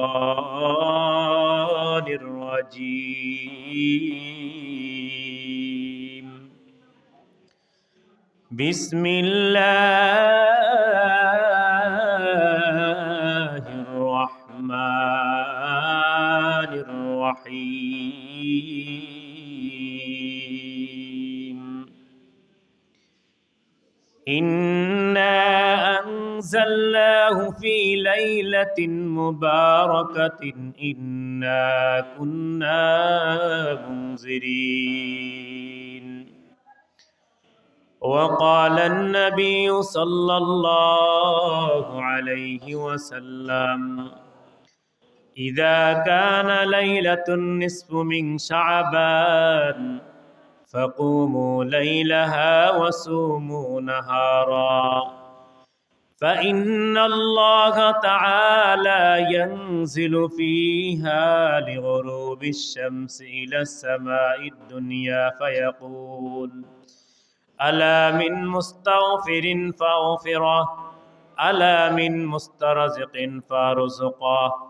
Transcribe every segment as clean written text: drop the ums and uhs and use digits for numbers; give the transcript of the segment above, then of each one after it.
الشيطان الرجيم بسم الله الرحمن الرحيم إنا أنزلناه في ليلة مباركة إنا كنا منذرين وقال النبي صلى الله عليه وسلم إذا كان ليلة النصف من شعبان فقوموا ليلها وصوموا نهارا فإن الله تعالى ينزل فيها لغروب الشمس إلى السماء الدنيا فيقول ألا من مستغفر فأغفره ألا من مسترزق فارزقه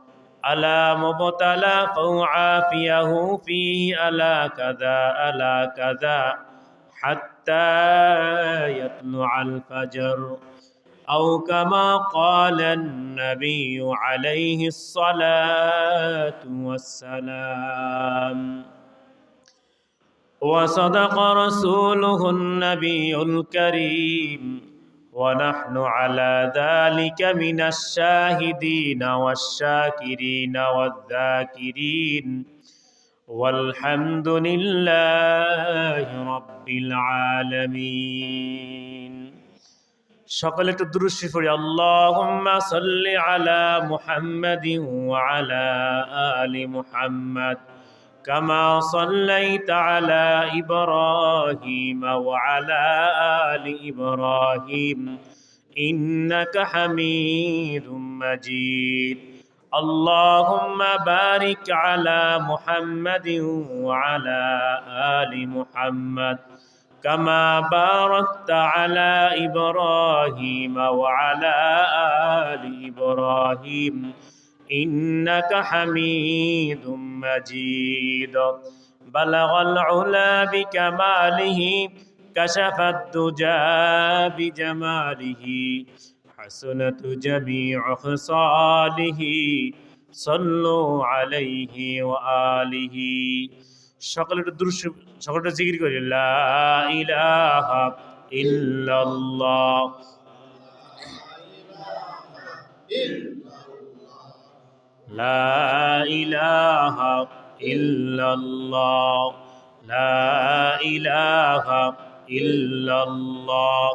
ألا مبتلى فأعافيه فيه ألا كذا حتى يطلع الفجر أو كما قال النبي عليه الصلاة والسلام وصدق رسوله النبي الكريم ونحن على ذلك من الشاهدين والشاكرين والذاكرين والحمد لله رب العالمين সকলে একটু দুরূদ শরীফ পড়ি আল্লাহুম্মা সাল্লি আলা মুহাম্মাদিন ওয়া আলা আলি মুহাম্মাদ كما صليت على إبراهيم وعلى آل إبراهيم إنك حميد مجيد اللهم بارك على محمد وعلى آل محمد كما باركت على إبراهيم وعلى آل إبراهيم إنك حميد مجيد بلغ العلا بكماله كشف الدجى بجماله حسنت جميع خصاله صلوا عليه وآله সকলের দুরূদ সকলটা জিকির করি লা ইলাহা ইল্লাল্লাহ لا إله إلا الله لا إله إلا الله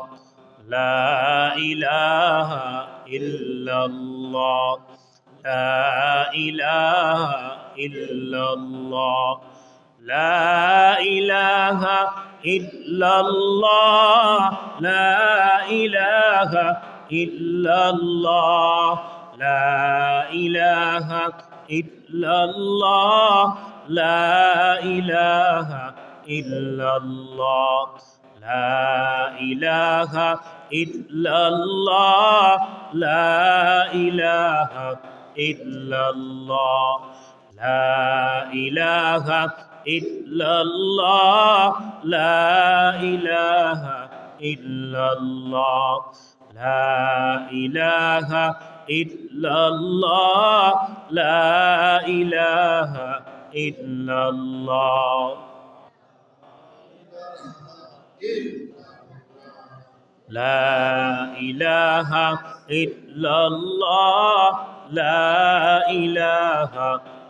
لا إله إلا الله لا إله إلا الله لا إله إلا الله لا إله إلا الله لا إله إلا الله لا إله إلا الله لا إله إلا الله لا إله إلا الله لا إله إلا الله لا إله إلا الله لا إله إلا الله لا إله إلا الله لا إله إلا الله لا إله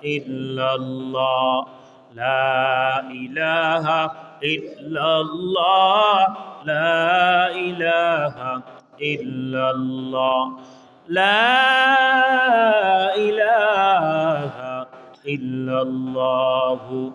إلا الله لا إله إلا الله لا إله إلا الله لا إله إلا الله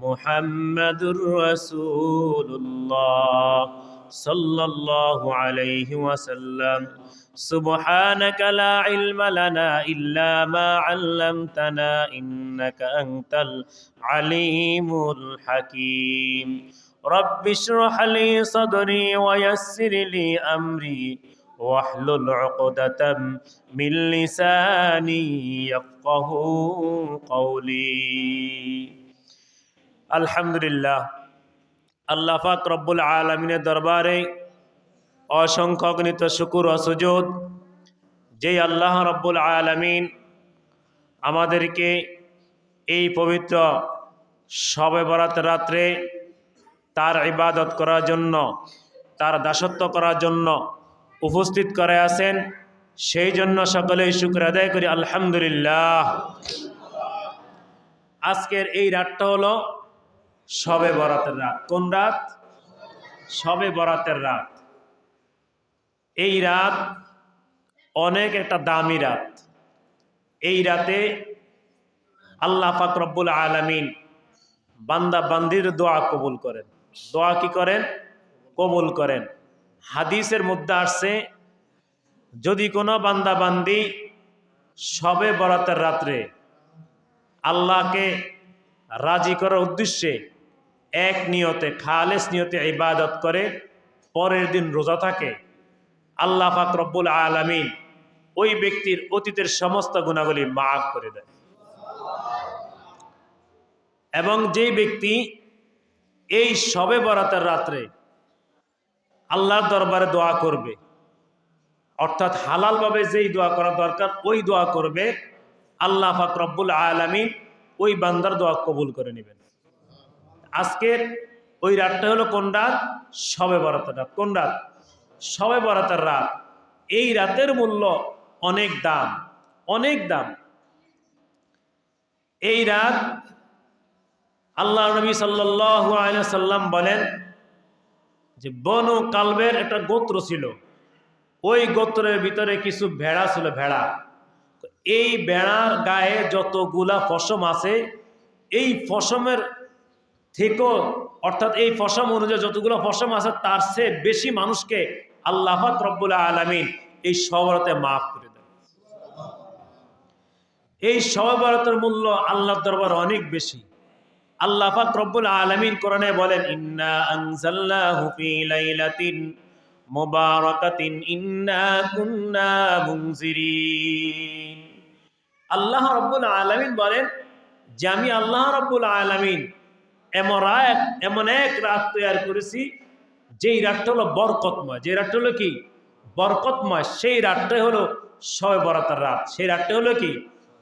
محمد رسول الله صلى الله عليه وسلم سبحانك لا علم لنا إلا ما علمتنا إنك أنت العليم الحكيم رب اشرح لي صدري ويسر لي أمري واحلل عقدة من لساني يفقهوا قولي আলহামদুলিল্লাহ আল্লাহ পাক রব্বুল আলামিনের দরবারে অসংখ্য অগণিত শুকর ও সুজুদ যেই আল্লাহ রব্বুল আলামিন আমাদেরকে এই পবিত্র শবে বরাত রাত্রে তার ইবাদত করার জন্য তার দাসত্ব করার জন্য উপস্থিত করে আছেন সেই জন্য সকলেই শুকর আদায় করি আলহামদুলিল্লাহ। আজকের এই রাতটা হলো শবে বরাতের রাত। কোন রাত? শবে বরাতের রাত। এই রাত অনেক একটা দামি রাত। এই রাতে আল্লাহ পাক রব্বুল আলামিন বান্দা বান্দির দোয়া কবুল করেন। দোয়া কি করেন? কবুল করেন। হাদিসের মধ্যে আসছে যদি কোনো বান্দা বান্দি শবে বরাতের রাত্রে আল্লাহকে রাজি করার উদ্দেশ্যে এক নিয়তে খালেস নিয়তে ইবাদত করে পরের দিন রোজা থাকে, আল্লাহ পাক রব্বুল আলামিন ওই ব্যক্তির অতীতের সমস্ত গুনাহগুলি মাফ করে দেয়। এবং যেই ব্যক্তি এই শবে বরাতের রাত্রে আল্লাহর দরবারে দোয়া করবে, অর্থাৎ হালালভাবে যেই দোয়া করা দরকার ওই দোয়া করবে, আল্লাহ পাক রব্বুল আলামিন ওই বান্দার দোয়া কবুল করে নেবেন। আজকের ওই রাতটা হলো কোন রাত? শবে বরাতের রাত। কোন রাত? শবে বরাতের রাত। এই রাতের মূল্য অনেক দাম, অনেক দাম। এই রাত আল্লাহ নবী সাল্লাল্লাহু আলাইহি সাল্লাম বলেন যে বনু কালবের একটা গোত্র ছিল, ওই গোত্রের ভিতরে কিছু ভেড়া ছিল, ভেড়া। এই ভেড়ার গায়ে যতগুলা পশম আছে এই পশমের থেকেও, অর্থাৎ এই পশম অনুযায়ী যতগুলো পশম আছে তার চেয়ে বেশি মানুষকে আল্লাহ পাক রব্বুল আলামিন এই শবে বরাতে মাফ করে দেন। এই শবে বরাতের মূল্য আল্লাহর দরবারে অনেক বেশি। আল্লাহ পাক রব্বুল আলামিন কোরআনে বলেন ইন্না আনজালনাহু ফি লাইলাতিন মুবারাকাতিন ইন্না কুন্না মুনজিরিন। আল্লাহ রব্বুল আলামিন বলেন যে আমি আল্লাহ রব্বুল আলামিন এমন এক রাত তৈরি করেছি যেই রাতটা হলো বরকতময়। যে রাতটা হলো কি? বরকতময়। সেই রাতটাই হলো শবে বরাতের রাত। সেই রাতটা হলো কি?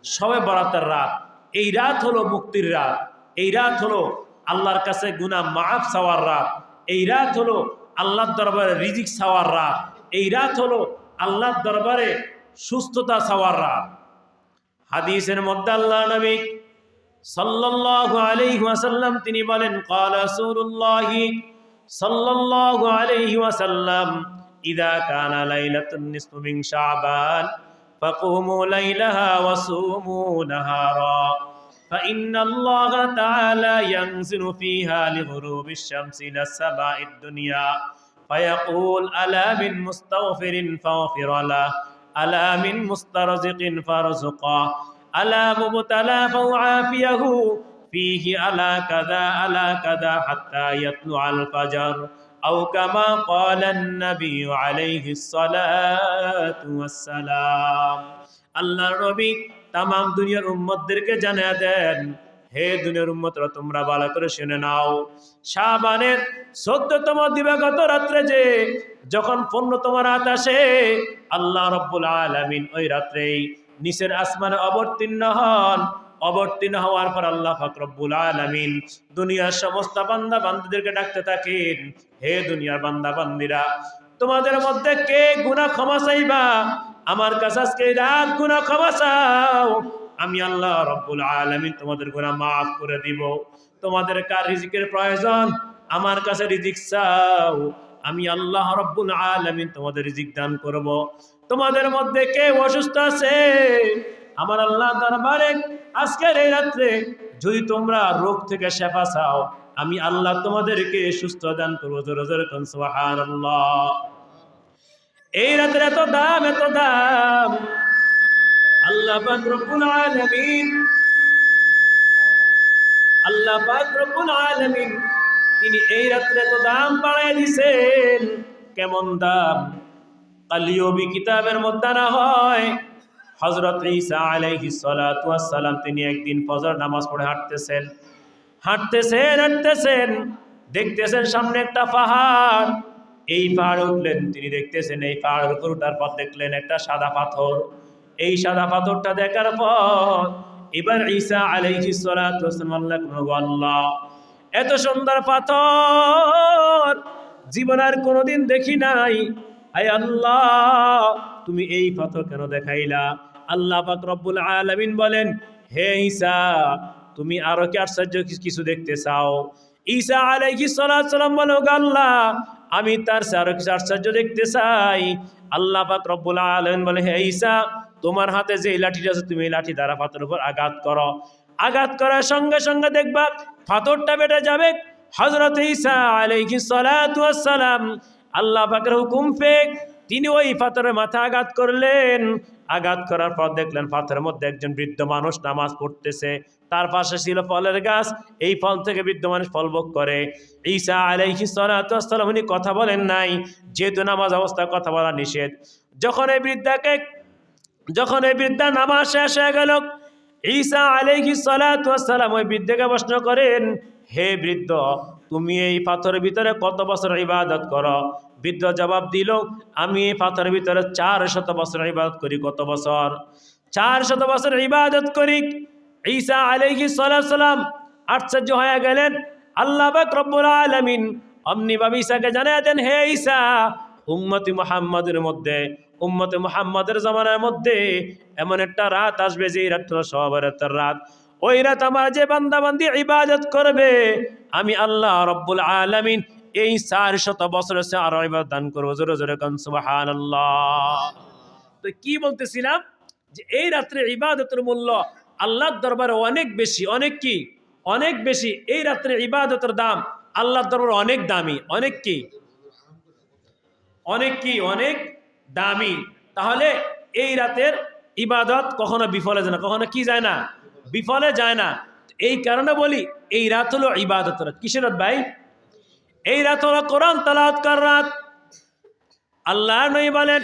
শবে বরাতের রাত। এই রাত হলো মুক্তির রাত। এই রাত হলো আল্লাহর কাছে গুনাহ মাফ চাওয়ার রাত। এই রাত হলো আল্লাহর দরবারে রিজিক চাওয়ার রাত। এই রাত হলো আল্লাহর দরবারে সুস্থতা চাওয়ার রাত। হাদিসের মধ্যে আল্লাহ নবী সাল্লাল্লাহু আলাইহি ওয়াসাল্লাম তিনি বলেন ক্বালা রাসূলুল্লাহি সাল্লাল্লাহু আলাইহি ওয়াসাল্লাম ইযা কানা লাইলাতুন নিসফু মিন শাবান ফাকুমু লাইলাহা ওয়াসুমু নাহারা فإن الله تعالى ينزل فيها لغروب الشمس إلى السماء الدنيا فيقول ألا من مستغفر فاغفر له ألا من مسترزق فارزقه ألا مبتلى فأعافيه فيه ألا كذا حتى يطلع الفجر أو كما قال النبي عليه الصلاة والسلام। আল্লাহর নবী তামাম দুনিয়ার উম্মতদেরকে জানিয়ে দেন, হে দুনিয়ার উম্মতরা তোমরা ভালো করে শুনে নাও, শাবানের 14তম দিবাগত রাত্রে যে যখন 15তম রাত আসে আল্লাহ রাব্বুল আলামিন ওই রাত্রেই নিচের আসমানে অবতীর্ণ হন। অবতীর্ণ হওয়ার পর আল্লাহ পাক রব্বুল আলামিন দুনিয়ার সমস্ত বান্দা বান্দীদেরকে ডাকতে থাকেন, হে দুনিয়ার বান্দা বান্দীরা তোমাদের মধ্যে কে গুনাহ ক্ষমা চাইবা? আমার কাছে আজকে রাত গুনাহ ক্ষমা চাও, আমি আল্লাহ রাব্বুল আলামিন তোমাদের গুনাহ মাফ করে দিব। তোমাদের কার রিজিকের প্রয়োজন? আমার কাছে রিজিক চাও, আমি আল্লাহ রাব্বুল আলামিন তোমাদের রিজিক দান করব। তোমাদের মধ্যে কে অসুস্থ আছে? আমার আল্লাহ দরবারে আজকের এই রাত্রে যদি তোমরা রোগ থেকে শেফা চাও, আমি আল্লাহ তোমাদেরকে সুস্থ দান করব। জোরে জোরে কোন সুবহানাল্লাহ। এই রাতের এত দাম, এত দাম। আল্লাহ পাক রব্বুল আলামিন, আল্লাহ পাক রব্বুল আলামিন তিনি এই রাত্রে এত দাম বাড়ায় দিয়েছেন। কেমন দাম? কালিয়বি কিতাবের মধ্যে না হয় হযরত ঈসা আলাইহিস সালাতু ওয়াস সালাম তিনি একদিন ফজর নামাজ পড়ে হাঁটতেছেন, দেখতেছেন সামনে একটা পাহাড়। এই পাহাড়ে উঠলেন, তিনি দেখতেছেন এই পাহাড়ের উপর উঠার পর দেখলেন একটা সাদা পাথর। এই সাদা পাথরটা দেখার পর এবার ঈসা আলাইহিস সালাতু ওয়াস সালাম আল্লাহ, এত সুন্দর পাথর জীবন আর কোনোদিন দেখি নাই। আয় আল্লাহ, তুমি এই পাথর কেন দেখাইলা? আল্লাহ পাক রব্বুল আলামিন বলেন, হে ঈসা, তুমি আরো কি আশ্চর্য কিছু দেখতে চাও? ঈসা আলাইহিস সালাম বলে, আল্লাহ, আমি তার চেয়ে আরো কিছু আশ্চর্য দেখতে চাই। আল্লাহ পাক রব্বুল আলামিন বলে, হে ঈসা, তোমার হাতে যে লাঠিটা আছে তুমি এই লাঠি দ্বারা পাথরের উপর আঘাত করো। আঘাত করার সঙ্গে সঙ্গে দেখবা পাথরটা বেটে যাবে। হযরত ঈসা আলাইহিস সালাতু ওয়াস সালাম আল্লাহ পাকের হুকুম পেয়ে তিনি ওই পাথরের মাথা আঘাত করলেন। আঘাত করার পর দেখলেন পাথরের মধ্যে একজন বৃদ্ধ মানুষ নামাজ পড়তেছে, তার পাশে ছিল ফলের গাছ, এই ফল থেকে বৃদ্ধ মানুষ ফল ভোগ করে। ঈসা আলাইহিস সালাতু ওয়াস সালাম উনি কথা বলেন নাই, যেহেতু নামাজ অবস্থায় কথা বলা নিষেধ। যখন এই বৃদ্ধা নামাজ শেষ হয়ে গেল, ঈসা আলাইহিস সালাতু ওয়াস সালাম ওই বৃদ্ধকে প্রশ্ন করেন, হে বৃদ্ধ, তুমি এই পাথরের ভিতরে কত বছর ইবাদত করো? বৃদ্ধ জবাব দিল, আমি এই পাথরের ভিতরে 400 বছর ইবাদত করি। কত বছর? 400 বছর ইবাদত করি। ঈসা আলাইহিস সালাম আশ্চর্য হয়ে গেলেন। আল্লাহ পাক রব্বুল আলামিন অমনি ভাবে ঈসাকে জানিয়ে দেন, হে ঈসা, উম্মতে মুহাম্মাদের জামানার মধ্যে এমন একটা রাত আসবে যে রাত হলো সওয়াবরাতের রাত। ওই রাত আমার যে বান্দাবান্দি ইবাদত করবে, আমি আল্লাহ রব্বুল আলামিন এই 400 বছরের চেয়ে আরো ইবাদত দান করবো। জোরে জোরে কান সুবহানাল্লাহ। তো কি বলতেছিলাম, যে এই রাত্রে ইবাদতের মূল্য আল্লাহর দরবারে অনেক বেশি, অনেক বেশি। এই রাত্রে ইবাদতের দাম আল্লাহর দরবারে অনেক দামি, অনেক দামি। তাহলে এই রাতের ইবাদত কখনো বিফলে যায় না, কখনো কি যায় না, বিফলে যায় না। এই কারণে বলি এই রাত হলো ইবাদতের রাত। কিসের রাত ভাই? এই রাত হলো কোরআন তেলাওয়াত করার রাত। আল্লাহ নবী বলেন,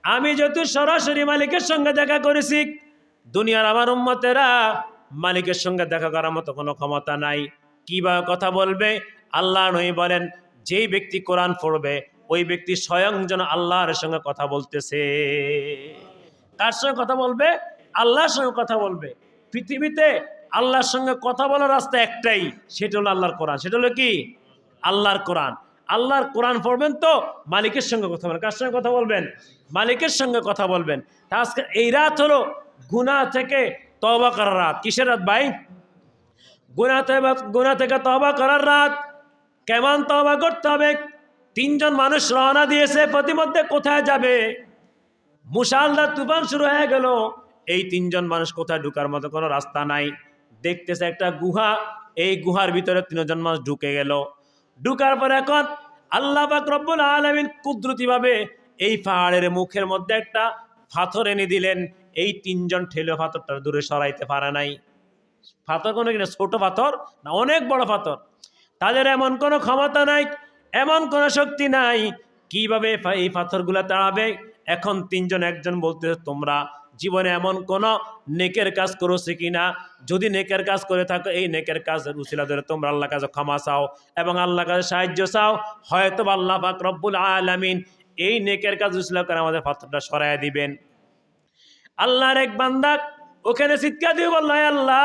আমি যেহেতু সরাসরি মালিকের সঙ্গে দেখা করেছি, দুনিয়ার আমার উম্মতেরা মালিকের সঙ্গে দেখা করার মতো কোনো ক্ষমতা নাই। কিভাবে কথা বলবে? আল্লাহ নবী বলেন, যেই ব্যক্তি কোরআন পড়বে ওই ব্যক্তি স্বয়ং যেন আল্লাহর সঙ্গে কথা বলতেছে। কার সঙ্গে কথা বলবে? আল্লাহর সঙ্গে কথা বলবে। পৃথিবীতে আল্লাহর সঙ্গে কথা বলার রাস্তা একটাই, সেটা হলো আল্লাহর কোরআন। সেটা হলো কি? আল্লাহর কোরআন। আল্লাহর কোরআন পড়বেন তো মালিকের সঙ্গে কথা বলবেন। কার সঙ্গে কথা বলবেন? মালিকের সঙ্গে কথা বলবেন। তা আজকে এই রাত হলো গুনাহ থেকে তওবা করার রাত। কিসের রাত ভাই? গুনাহ থেকে তওবা করার রাত। কেমন তওবা করতে হবে? 3 জন মানুষ রওনা দিয়েছে, প্রতিমধ্যে কোথায় যাবে? মুষলধার তুফান শুরু হয়ে গেল। এই 3 জন মানুষ কোথায় ঢুকার মতো কোনো রাস্তা নাই। দেখতেছে একটা গুহা, এই গুহার ভিতরে 3 জন মানুষ ঢুকে গেল। ঢুকার পর এখন আল্লাহ পাক রব্বুল আলামিন কুদরতিভাবে এই পাহাড়ের মুখের মধ্যে একটা পাথর এনে দিলেন। এই 3 জন ঠেলে পাথরটা দূরে সরাইতে পারে নাই। পাথর কোনো কিনা ছোট পাথর না, অনেক বড় পাথর। তাদের এমন কোনো ক্ষমতা নাই, এমন কোনো শক্তি নাই। কিভাবে এই পাথরগুলা তাড়াবে? এখন 3 জন একজন বলতেছে, তোমরা জীবনে এমন কোন নেকের কাজ করেছে কিনা? যদি নেকের কাজ করে থাকো, এই নেকের কাজের উসিলা ধরে তোমরা আল্লাহর কাছে ক্ষমা চাও এবং আল্লাহর কাছে সাহায্য চাও। হয়তো আল্লাহ পাক রব্বুল আলামিন এই নেকের কাজ উসিলা করে আমাদের পাথরটা সরাইয়া দিবেন। আল্লাহর এক বান্দা ওখানে চিৎকার দিয়ে বলল, আল্লাহ,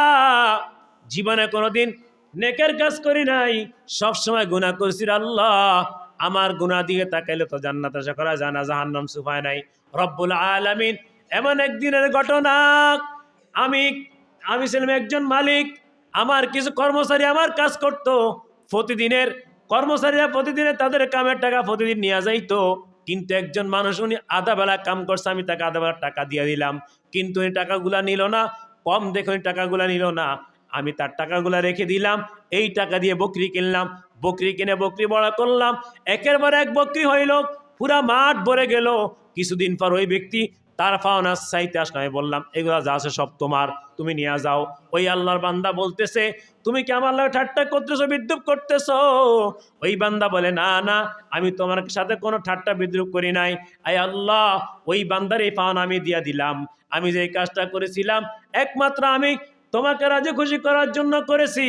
জীবনে কোনোদিন নেকের কাজ করি নাই, সবসময় গুনাহ করছি। আল্লাহ, আমার গুনাহ দিকে তাকাইলে তো জান্নাত আশা করা যায় না, জাহান্নাম সুফায় নাই। রব্বুল আলামিন এমন একদিনের ঘটনা, আমি ছিলাম একজন মালিক, আমার কিছু কর্মচারী আমার কাজ করত। কর্মচারীরা প্রতিদিনে তাদের কামের টাকা প্রতিদিন নিয়ে যাইতো। কিন্তু একজন মানুষ, উনি আধা বেলা কাম করছে, আমি তাকে আধা বেলা টাকা দিয়ে দিলাম, কিন্তু উনি টাকাগুলা নিল না। কম দেখে উনি টাকাগুলা নিল না, আমি তার টাকাগুলা রেখে দিলাম। এই টাকা দিয়ে বকরি কিনলাম, বকরি কিনে বকরি বড় করলাম। একের পর এক বকরি হইল, পুরা মাঠ ভরে গেল। কিছুদিন পর ওই ব্যক্তি তার পাওনা চাইতে আসলে আমি বললাম এগুলো যা আছে সব তোমার, তুমি নিয়ে যাও। ওই আল্লাহর বান্দা বলতেছে তুমি কি আমার লাগে ঠাট্টা করতেছো, বিদ্রুপ করতেছো? ওই বান্দা বলে না না, আমি তোমার সাথে কোনো ঠাট্টা বিদ্রুপ করি নাই। আয় আল্লাহ, ওই বান্দার এই পাওনা আমি দিয়ে দিলাম। আমি যে কাজটা করেছিলাম একমাত্র আমি তোমাকে রাজি খুশি করার জন্য করেছি,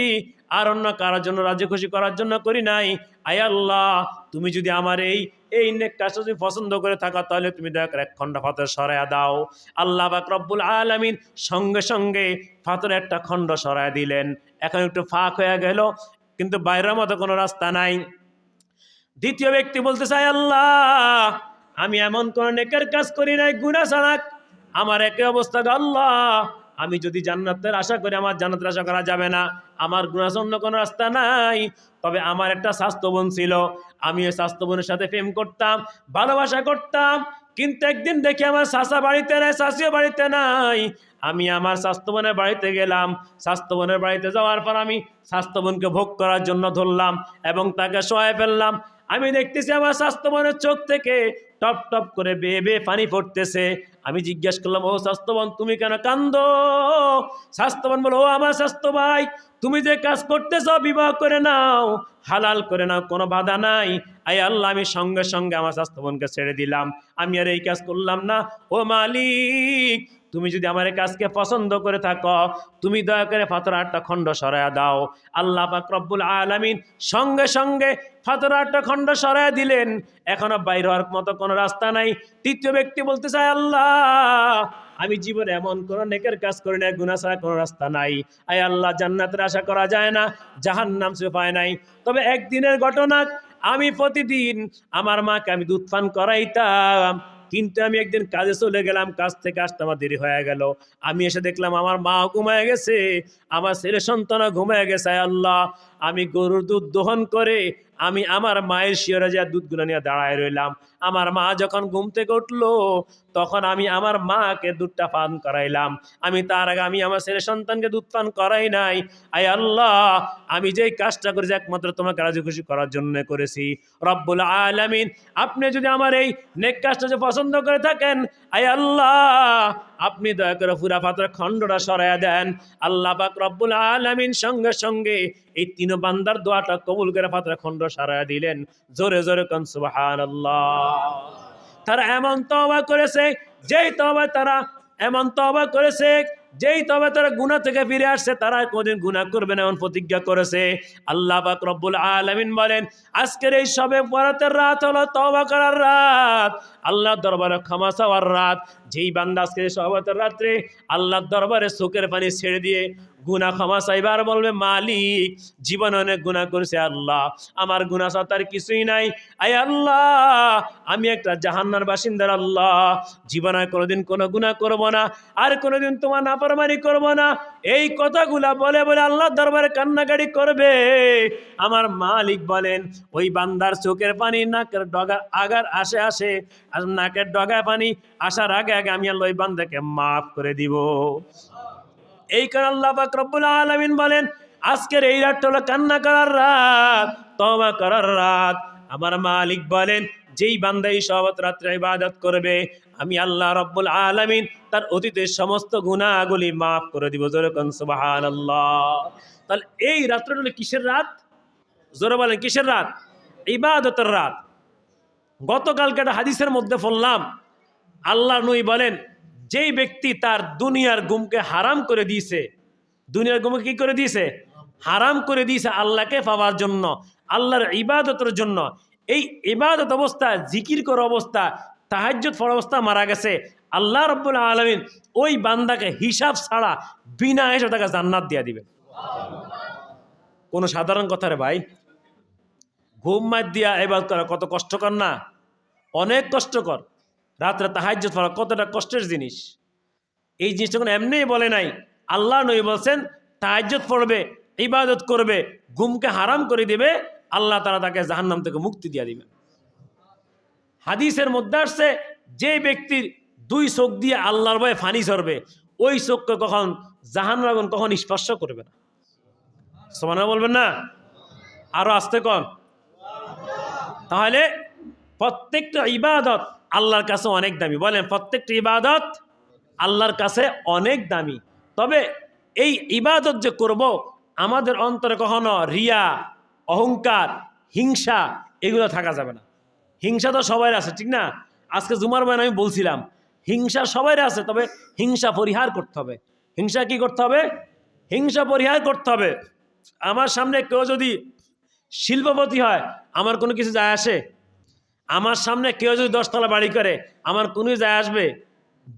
আর অন্য কারোর জন্য রাজি খুশি করার জন্য করি নাই। আয় আল্লাহ, তুমি যদি আমার এই নেক কাজটা যদি পছন্দ করে থাকো তাহলে তুমি দয়া করে এক খণ্ড পাথর সরাইয়া দাও। আল্লাহ পাক রব্বুল আলামিন সঙ্গে সঙ্গে পাথরের একটা খণ্ড সরাইয়া দিলেন। এখন একটু ফাঁক হয়ে গেল, কিন্তু বাইরের মতো কোনো রাস্তা নাই। দ্বিতীয় ব্যক্তি বলতে চাই আল্লাহ, আমি এমন কোন নেকের কাজ করি নাই গুনাহ ছাড়া, আমার একই অবস্থা গো আল্লাহ। আমি যদি জান্নাতের আশা করি আমার জান্নাতের আশা করা যাবে না, আমার গুনাহ অন্য কোনো রাস্তা নাই। তবে আমার একটা স্বাস্থ্য বোন ছিল, আমি ওই স্বাস্থ্য বোনের সাথে প্রেম করতাম, ভালোবাসা করতাম। কিন্তু একদিন দেখি আমার চাচা বাড়িতে নাই, চাচিও বাড়িতে নাই। আমি আমার স্বাস্থ্য বোনের বাড়িতে গেলাম। স্বাস্থ্য বোনের বাড়িতে যাওয়ার পর আমি স্বাস্থ্য বোনকে ভোগ করার জন্য ধরলাম এবং তাকে শোয়ায় ফেললাম। আমি দেখতেছি আমার স্বাস্থ্য বোনের চোখ থেকে টপ টপ করে বেয়ে বেয়ে পানি পড়তেছে। আমি জিজ্ঞেস করলাম, ও স্বাস্থ্যবান তুমি কেন কান্দো? স্বাস্থ্যবান বলো, ও আমার স্বাস্থ্য ভাই, তুমি যে কাজ করতেছ বিবাহ করে নাও, হালাল করে নাও, কোনো বাধা নাই। আয় আল্লাহ, আমি সঙ্গে সঙ্গে আমার স্বাস্থ্যবানকে ছেড়ে দিলাম, আমি আর এই কাজ করলাম না। ও মালিক, তুমি যদি আমার এই কাজকে পছন্দ করে থাকো তুমি দয়া করে পাথর 8টা খণ্ড সরাইয়া দাও। আল্লাহ পাক রব্বুল আলামিন সঙ্গে সঙ্গে পাথর 8টা খণ্ড সরাইয়া দিলেন। এখনো বাইর হওয়ার মতো কোনো রাস্তা নাই। তৃতীয় ব্যক্তি বলতে চায় আল্লাহ, আমি জীবনে এমন কোনো নেকের কাজ করি না, গুনাহ ছাড়া কোনো রাস্তা নাই। আয় আল্লাহ, জান্নাতের আশা করা যায় না, জাহান্নাম সে উপায় নাই। তবে একদিনের ঘটনা, আমি প্রতিদিন আমার মাকে আমি দুধ পান করাইতাম, কিন্তু আমি একদিন কাজে চলে গেলাম, কাজ থেকে আসতে আমার দেরি হয়ে গেল। আমি এসে দেখলাম আমার মা ঘুমায় গেছে, আমার ছেলে সন্তান ঘুমায় গেছে। আল্লাহ, আমি গরুর দুধ দহন করে আমি আমার মায়ের শিয়রে যা দুধগুলো নিয়ে দাঁড়ায় রইলাম। আমার মা যখন ঘুম থেকে উঠলো তখন আমি আমার মাকে দুধটা পান করাইলাম। আমি তার আগে আমি আমার ছেলে সন্তানকে দুধ পান করাই নাই। আয় আল্লাহ, আমি যেই কাজটা করেছি একমাত্র তোমাকে রাজি খুশি করার জন্য করেছি। রব্বুল আলামিন, আপনি যদি আমার এই নেক কাজটা যে পছন্দ করে থাকেন, আয় আল্লাহ, আপনি দয়া করে পুরা পাথরের খণ্ডটা সরাইয়া দেন। আল্লাহ পাক রব্বুল আলামিন সঙ্গে সঙ্গে এই 3 বান্দার দোয়াটা কবুল করে পাথরের খণ্ড সরাইয়া দিলেন। জোরে জোরে কোন সুবহানাল্লাহ। তারা এমন তওবা করেছে, যেই তওবা তারা এমন তওবা করেছে, যেই তবে তারা গুনাহ থেকে ফিরে আসছে, তারা কোনদিন গুনাহ করবে না এমন প্রতিজ্ঞা করেছে। আল্লাহ পাক রব্বুল আলামিন বলেন, আজকের এই শবে বরাতের রাত হলো তওবা করার রাত, আল্লাহর দরবারে ক্ষমা চাওয়ার রাত। যেই বান্দা আজকের এই শবে বরাতের রাত্রে আল্লাহর দরবারে চোখের পানি ছেড়ে দিয়ে গুনাহ ক্ষমা চাইবার বলবে, মালিক জীবনে অনেক গুনাহ করেছে, আল্লাহ আমার গুনাহ তার কিছুই নাই। আয় আল্লাহ, আমি একটা জাহান্নামের বাসিন্দার, আল্লাহ জীবনে কোনোদিন কোনো গুনাহ করব না, আর কোনোদিন তোমার নাফরমানি করব না। এই কথাগুলা বলে বলে আল্লাহর দরবারে কান্নাকাটি করবে। আমার মালিক বলেন, ওই বান্দার চোখের পানি নাকের ডগার আগার আসে আর নাকের ডগায় পানি আসার আগে আগে আমি আল্লাহ ওই বান্দাকে মাফ করে দিব। এই কারণে আল্লাহ পাক রব্বুল আলামিন বলেন, আজকের এই রাতটা হলো কান্না করার রাত, তওবা করার রাত। আমার মালিক বলেন, যেই বান্দা এই শবে রাত্রে ইবাদত করবে, আমি আল্লাহ রব্বুল আলামিন তার অতীতের সমস্ত গুনাহগুলি মাফ করে দিব। জোরে কোন সুবহানাল্লাহ। তাহলে এই রাতটা হলো কিসের রাত? জোরে বলেন কিসের রাত? ইবাদতের রাত। গতকালকে একটা হাদিসের মধ্যে পড়লাম, আল্লাহ নবী বলেন, যেই ব্যক্তি তার দুনিয়ার ঘুমকে হারাম করে দিয়েছে, দুনিয়ার ঘুমকে কি করে দিয়েছে? হারাম করে দিয়েছে আল্লাহকে পাওয়ার জন্য, আল্লাহর ইবাদতের জন্য। এই ইবাদত অবস্থা, জিকির করা অবস্থা, তাহাজ্জুদ পড়া অবস্থা মারা গেছে, আল্লাহ রাব্বুল আলামিন ওই বান্দাকে হিসাব ছাড়া বিনা হিসাবে তাকে জান্নাত দিয়ে দিবেন। কোনো সাধারণ কথা রে ভাই? ঘুম মার দিয়া ইবাদত করা কত কষ্টকর না? অনেক কষ্টকর। রাত্রে তাহাজ্জুদ পড়া কতটা কষ্টের জিনিস। এই জিনিসটা কোনো এমনিই বলে নাই, আল্লাহ নবী বলছেন তাহাজ্জুদ পড়বে, ইবাদত করবে, ঘুমকে হারাম করে দিবে, আল্লাহ তাআলা তাকে জাহান্নাম থেকে মুক্তি দিয়ে দিবেন। হাদিসের মধ্যে আসছে, যে ব্যক্তির 2 চোখ দিয়ে আল্লাহর ভয়ে পানি ঝরবে, ওই চোখকে কখন জাহান্নাম আগুন কখন স্পর্শ করবে না। সুবহানাল্লাহ বলবেন না? আরো আস্তে কন। তাহলে প্রত্যেকটা ইবাদত আল্লাহর কাছে অনেক দামি। বলেন প্রত্যেকটি ইবাদত আল্লাহর কাছে অনেক দামি। তবে এই ইবাদত যে করব, আমাদের অন্তরে কখনো রিয়া, অহংকার, হিংসা এগুলো থাকা যাবে না। হিংসা তো সবাই আছে, ঠিক না? আজকে জুমার বয়ানে আমি বলছিলাম হিংসা সবাই আছে, তবে হিংসা পরিহার করতে হবে। হিংসা কি করতে হবে? হিংসা পরিহার করতে হবে। আমার সামনে কেউ যদি শিল্পপতি হয়, আমার কোনো কিছু যায় আসে? আমার সামনে কেউ যদি 10 তলা বাড়ি করে, আমার কোনো যায় আসবে?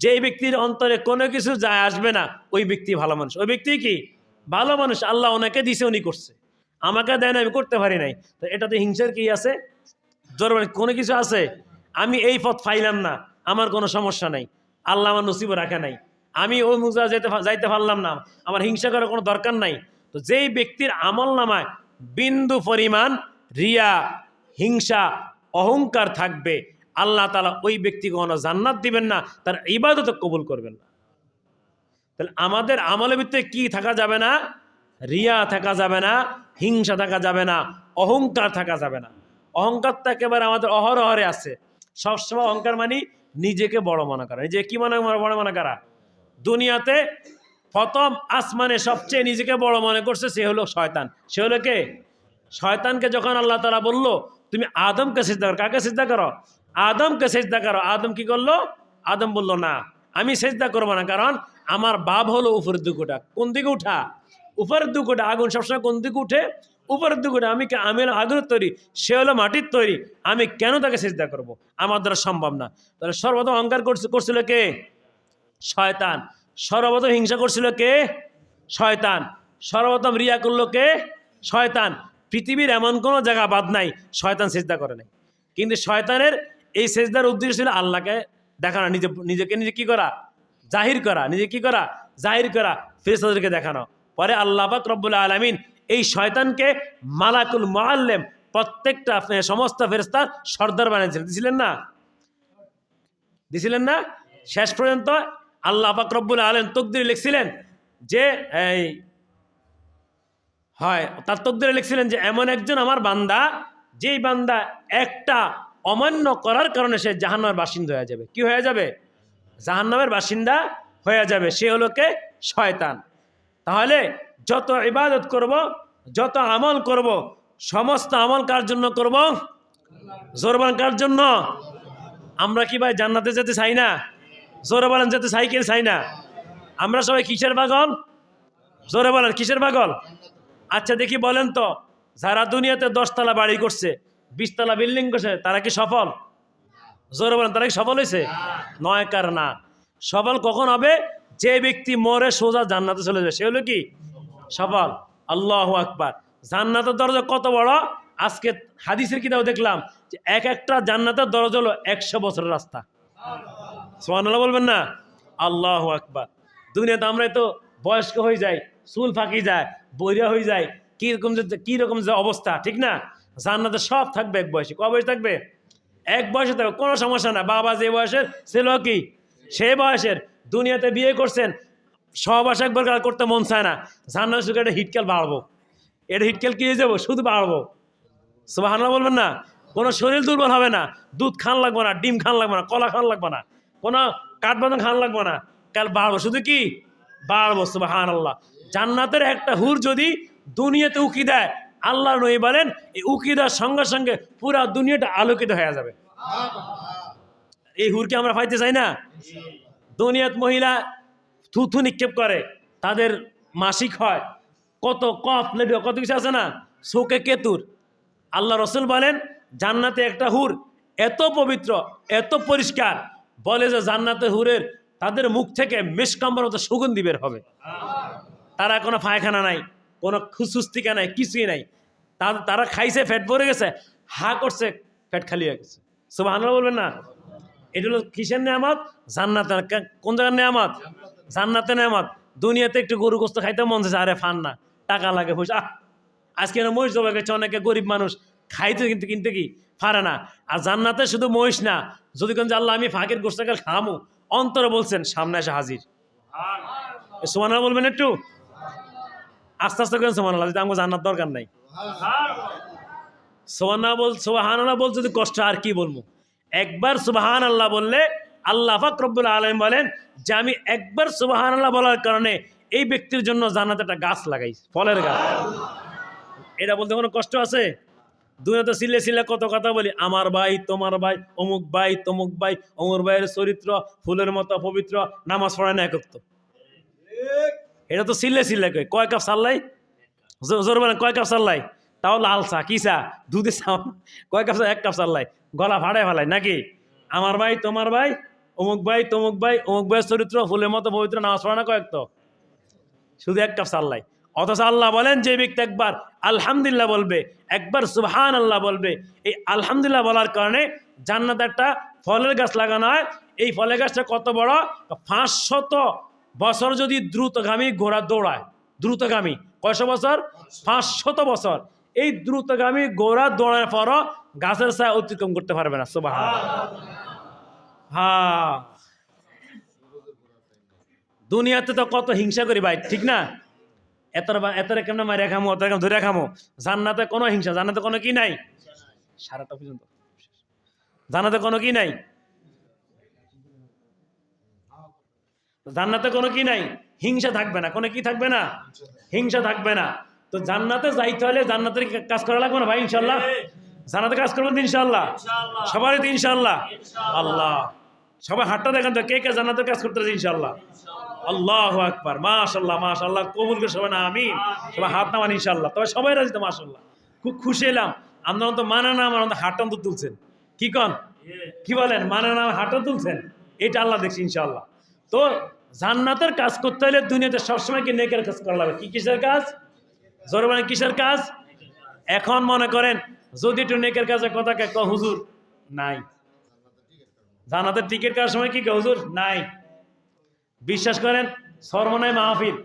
যেই ব্যক্তির অন্তরে কোনো কিছু যায় আসবে না, ওই ব্যক্তি ভালো মানুষ। ওই ব্যক্তি কি ভালো মানুষ? আল্লাহ ওনাকে দিছে, উনি করছে, আমাকে দেয় না, আমি করতে পারি নাই। তো এটাতে হিংসার কি আছে? জোর কোনো কিছু আছে? আমি এই পথ পাইলাম না, আমার কোনো সমস্যা নাই, আল্লাহ আমার নসিবও রাখে নাই, আমি ওই মুজা যাইতে পারলাম না, আমার হিংসা করার কোনো দরকার নাই। তো যেই ব্যক্তির আমল নামায় বিন্দু পরিমাণ রিয়া, হিংসা, অহংকার থাকবে, আল্লাহ তাআলা ওই ব্যক্তিকে কোনো জান্নাত দিবেন না, তার ইবাদত কবুল করবেন না। তাহলে আমাদের আমলের ভিতরে কি থাকা যাবে না? রিয়া থাকা যাবে না, হিংসা থাকা যাবে না, অহংকার থাকা যাবে না। অহংকারটা একেবারে আমাদের অহরহরে আছে। সবসময় অহংকার মানে নিজেকে বড় মনে করা। নিজে কি বড় মনে করা? দুনিয়াতে প্রথম আসমানে সবচেয়ে নিজেকে বড় মনে করছে সে হলো শয়তান। সে হলো কে? শয়তানকে যখন আল্লাহ তাআলা বলল তুমি আদমকে সিজদা করো, কাকে সিজদা করো? আদমকে সিজদা করো। আদম কি করলো? আদম বলল না, আমি সিজদা করবো না, কারণ আমার বাপ হলো উপরের দিকে। কোন দিকে উঠা? উপরের দিকে। আগুন সবসময় কোন দিকে উঠে? উপরের দিকে। আমি হলো আগুনের তৈরি, সে হলো মাটির তৈরি, আমি কেন তাকে সিজদা করব? আমার দ্বারা সম্ভব না। তাহলে সর্বপ্রথম অহংকার করছিল কে? শয়তান। সর্বপ্রথম হিংসা করছিল কে? শয়তান। সর্বপ্রথম রিয়া করলো কে? শয়তান। পৃথিবীর এমন কোনো জায়গা বাদ নাই শয়তান সিজদা করে নাই। কিন্তু শয়তানের এই সিজদার উদ্দেশ্য ছিল আল্লাহকে দেখানো, নিজেকে কি করা? জাহির করা। নিজে কি করা? জাহির করা, ফেরেশতাদেরকে দেখানো। পরে আল্লাহ পাক রব্বুল আলামিন এই শয়তানকে মালাকুল মুআল্লিম, প্রত্যেকটা সমস্ত ফেরেশতার সর্দার বানিয়েছিলেন। দিছিলেন না? শেষ পর্যন্ত আল্লাহ পাক রব্বুল আলামিন তাকদীরে লিখছিলেন যে তার তাকদীরে লিখছিলেন যে এমন একজন আমার বান্দা, যেই বান্দা একটা অমান্য করার কারণে সে জাহান্নামের বাসিন্দা হয়ে যাবে। কি হয়ে যাবে? জাহান্নামের বাসিন্দা হয়ে যাবে। সে হলো কে? শয়তান। তাহলে যত ইবাদত করব, যত আমল করব, সমস্ত আমল কার জন্য করব? জোরবান কার জন্য? আমরা কি ভাই জান্নাতে যেতে চাই না? জোরে বলেন, যেতে চাই কি চাই না? আমরা সবাই কিসের পাগল? জোরে বলেন, কিসের পাগল? আচ্ছা দেখি বলেন তো, যারা দুনিয়াতে 10 তলা বাড়ি করছে, 20 তলা বিল্ডিং করছে, তারা কি সফল? জোরে বলেন, তারা কি সফল হয়েছে? নয়, কার না। সফল কখন হবে? যে ব্যক্তি মরে সোজা জান্নাতে চলে যাবে, সে হলো কি সফল। আল্লাহু আকবার। জান্নাতের দরজা কত বড়! আজকে হাদিসের কিতাবে দেখলাম যে একটা জান্নাতের দরজা হলো 100 বছরের রাস্তা। সুবহানাল্লাহ বলবেন না? আল্লাহু আকবার। দুনিয়াতে আমরা তো বয়স্ক হয়ে যাই, চুল ফাঁকি যায়, বইরা হয়ে যায়, কিরকম যে অবস্থা, ঠিক না? জান্নাতে সব থাকবে এক বয়সে। কয় বয়সে থাকবে? এক বয়সে থাকবে, কোনো সমস্যা না। বাবা যে বয়সের ছিল কি সেই বয়সের। দুনিয়াতে বিয়ে করছেন, সহবাস একবার করতে মন চায় না, জান্নাতে শুধু একটা হিটকেল বাড়বো, এটা হিটকেল কি হয়ে যাবো, শুধু বাড়বো। সুবহানাল্লাহ বলবেন না? কোনো শরীর দুর্বল হবে না, দুধ খান লাগবে না, ডিম খান লাগবে না, কলা খান লাগবে না, কোনো কাঠবাদাম খান লাগবে না, কাল বাড়বো, শুধু কি বাড়বো। সুবহানাল্লাহ। জান্নাতের একটা হুর যদি দুনিয়াতে উকি দেয়, আল্লাহ নবী বলেন এই উকি দেওয়ার সঙ্গে সঙ্গে পুরা দুনিয়াটা আলোকিত হয়ে যাবে। এই হুরকে আমরা পাইতে চাই না? দুনিয়াত মহিলা থুথু নিক্ষেপ করে, তাদের মাসিক হয়, কত কফ লেডু, কত কিছু আছে না, শোকে কেতুর। আল্লাহ রসুল বলেন জান্নাতে একটা হুর এত পবিত্র, এত পরিষ্কার, বলে যে জান্নাতে হুরের তাদের মুখ থেকে মেশকাম্বার মতো সুগন্ধি বের হবে। তারা কোনো পায়খানা নাই, কোনো খুসুস্তিকা নাই, কিছুই নাই। তারা খাইছে, পেট ভরে গেছে, হা করছে, পেট খালি হয়ে গেছে। সুবহানাল্লাহ বলবেন না? এটা হলো কিসের নেয়ামত? জান্নাতের। কোন জায়গার নেয়ামত? জান্নাতের নেয়ামত। দুনিয়াতে একটু গরু গোস্ত খাইতে মন চাইছে, আরে ফান না, টাকা লাগে, পয়সা। আজকে মহিষ জবাই গেছে, অনেকে গরিব মানুষ খাইতে কিন্তু কিনতে কি পারে না। আর জান্নাতে শুধু মহিষ না, যদি কোন আল্লাহ আমি ফাঁকের গোস্ত খামু, অন্তরে বলছেন সামনে এসে হাজির। সুবহানাল্লাহ বলবেন একটু আস্তে আস্তে করেন। সুবহানাল্লাহ, যদি আমাকে জান্নাত দরকার নাই। সুবহানাল্লাহ বল, সুবহানাল্লাহ বল যদি কষ্ট, আর কি বলবো। একবার সুবহানাল্লাহ বললে আল্লাহ পাক রব্বুল আলামিন বলেন যে আমি একবার সুবহানাল্লাহ বলার কারণে এই ব্যক্তির জন্য জান্নাতে একটা গাছ লাগাই, ফলের গাছ। এটা বলতে কোনো কষ্ট আছে? দুনিয়াতে সিলে সিলে কত কথা বলি, আমার ভাই তোমার ভাই, অমুক ভাই তমুক ভাই, অমর ভাইয়ের চরিত্র ফুলের মতো পবিত্র, নামাজ পড়ে না একত্র। এটা তো সিলে সিলে কয় কাপ সাল্লাই, জোর বলেন কয় কাপ সাল্লাই, তাও লাল চা কি চা দুধে চা, কয় কাপ চা, এক কাপ সাল্লাই, গলা ফাড়ায় ফেলাই নাকি? আমার ভাই তোমার ভাই, অমুক ভাই তমুক ভাই, অমুক ভাইয়ের চরিত্র ফুলের মতো পবিত্র, নামাজ পড়ে না কয়েক, তো শুধু এক কাপ সাল্লাই। অথচ আল্লাহ বলেন যে ব্যক্তি একবার আলহামদুলিল্লাহ বলবে, একবার সুবহানাল্লাহ বলবে, এই আলহামদুলিল্লাহ বলার কারণে জান্নাতে একটা ফলের গাছ লাগানো হয়। এই ফলের গাছটা কত বড়? 500 বছর যদি দ্রুতগামী ঘোড়া দৌড়ায়, দ্রুতগামী কয়শো বছর? 500 বছর। এই দ্রুতগামী ঘোড়া দৌড়ানোর পরও গাছের ছায়া অতিক্রম করতে পারবে না। সুবহানাল্লাহ। হ্যাঁ, দুনিয়াতে তো কত হিংসা করি ভাই, ঠিক না? এতরে কেমন মারিয়া খামো, অত ধরে খামো। জান্নাতে কোনো হিংসা, জান্নাতে কোনো কি নাই, সারাটা পর্যন্ত জান্নাতে কোনো কি নাই, জান্নাতে কোনো কি নাই, হিংসা থাকবে না। কোনো কি থাকবে না? হিংসা থাকবে না। তো জান্নাতে যাইতে হলে জান্নাতের কাজ করা লাগবে না ভাই, ইনশাল্লাহ। জান্নাতে কাজ করবেন ইনশাল্লাহ, সবারই তো ইনশাল্লাহ। আল্লাহ, সবাই হাতটা দেখেন তো কে কে জান্নাতের কাজ করতেছে ইনশাল্লাহ। আল্লাহু আকবার, মাশাআল্লাহ মাশাআল্লাহ, কবুল করে সবাই না আমিন। সবাই হাত নামান ইনশাল্লাহ। তবে সবাই রাজি তো মাশাআল্লাহ, খুব খুশি এলাম। আপনারা তো মানে না, আমার হাতটা তো তুলছেন, কি কন, কি বলেন, মানে না হাতটা তুলছেন, এটা আল্লাহ দেখছি ইনশাল্লাহ। তো জান্নাতের কাজ করতে হলে দুনিয়াতে সবসময় কি নেকের কাজ করা লাগবে। কি কিসের কাজ? জোরে বলেন কিসের কাজ? এখন মনে করেন যদি একটু নেকের কাজে কথা কে হুজুর নাই, জান্নাতের টিকিট কাটার সময় কি হুজুর নাই। বিশ্বাস করেন সরমনায় মাহফিল,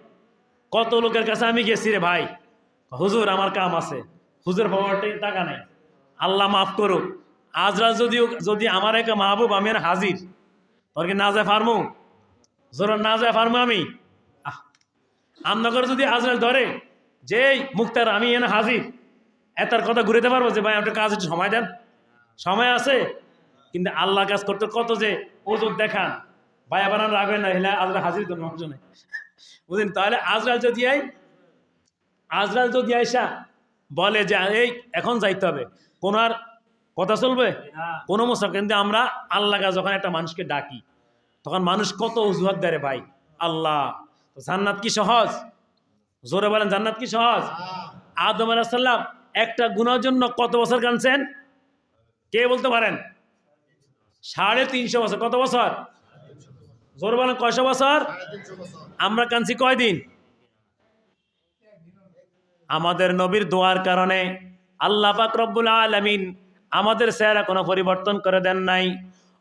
কত লোকের কাছে আমি গেছি রে ভাই, হুজুর আমার কাম আছে, হুজুর বাবারটাই টাকা নাই, আল্লাহ মাফ করুক। আজরা যদি আমার এক মাহবুব, আমি আর হাজির, তোর কি না যায় ফার্মু, জোর না যায় ফার্মু আমি। আমনগর যদি আজরাল ধরে যে মুক্তার আমি এনে হাজির, এটার কথা ঘুরেতে পারবো যে ভাই আপনার কাজ একটু সময় দেন, সময় আছে। কিন্তু আল্লাহ কাজ করতে কত যে ওজোর দেখান, ভাই আবার রাখবেন না, হেলে আজরাল হাজির তো নয়, বুঝলেন? তাহলে আজরাল যদি আইসা বলে যে এই এখন যাইতে হবে, কোন আর কথা চলবে? কোনো মশা। কিন্তু আমরা আল্লাহ যখন একটা মানুষকে ডাকি, তখন মানুষ কত অজুহাত দেয় ভাই। আল্লাহ, জান্নাত কি সহজ? জোরে বলেন জান্নাত কি সহজ? আদম আলাইহিস সালাম একটা গুনার জন্য কত বছর কাঁদছেন? কে বলতে পারেন? 350 বছর। কত বছর? জোরে বলেন কয়শো বছর? আমরা কাঁদছি কয়দিন? আমাদের নবীর দোয়ার কারণে আল্লাহ পাক রব্বুল আলামিন আমাদের চেহারা কোনো পরিবর্তন করে দেন নাই।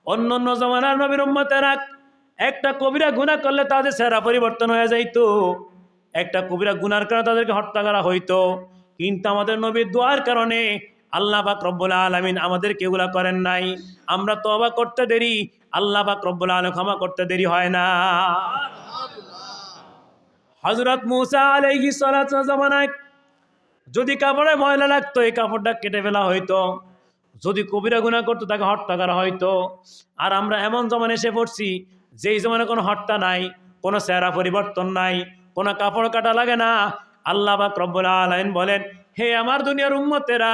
অন্য অন্য জামানার নবীর উম্মতেরা একটা কবিরা গুনাহ করলে তাদের চেহারা পরিবর্তন হয়ে যাইতো, একটা কবিরা গুনার কারণে তাদেরকে হত্যা করা হইতো। কিন্তু আমাদের নবীর দোয়ার কারণে আল্লাহ পাক রব্বুল আলামিন আমাদেরকে এগুলা করেন নাই। আমরা তওবা করতে দেরি, আল্লাহ পাক রব্বুল আলামিন ক্ষমা করতে দেরি হয় না। হযরত মূসা আলাইহিস সালাতু জামানায় যদি কাপড়ে ময়লা লাগতো, এই কাপড়টা কেটে ফেলা হইতো। যদি কবিরা গুনাহ করতো তাকে হত্যা করা হইতো। আর আমরা এমন জমানে এসে পড়ছি যেই জমানে কোনো হত্যা নাই, কোনো চেহারা পরিবর্তন নাই, কোনো কাপড় কাটা লাগে না। আল্লাহ পাক রব্বুল আলামিন বলেন, হে আমার দুনিয়ার উম্মতেরা,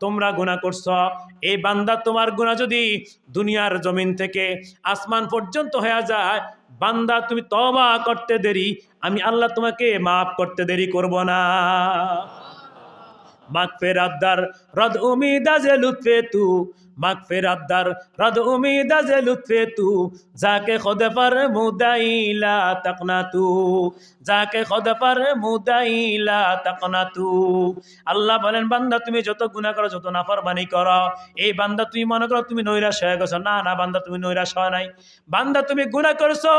তোমরা গুনাহ করছো, এই বান্দা তোমার গুনাহ যদি দুনিয়ার জমিন থেকে আসমান পর্যন্ত হয়ে যায়, বান্দা তুমি তওবা করতে দেরি, আমি আল্লাহ তোমাকে মাফ করতে দেরি করব না। মাগফিরাত দার রদ উমিদ আজ লুৎফে তু, মাগফিরাত দার রদ উমিদ আজ লুৎফে তু, যাকে খুদ पर মুদাইলা তাকনাতু, যাকে খুদ पर মুদাইলা তাকনাতু। আল্লাহ বলেন বান্দা তুমি যত গুনাহ করো, যত নাফরমানি করো, এই বান্দা তুমি মনে করো তুমি নৈরাশ হয়ে গেছো। না না বান্দা, তুমি নৈরাশ হয় নাই। বান্দা তুমি গুনাহ করছো,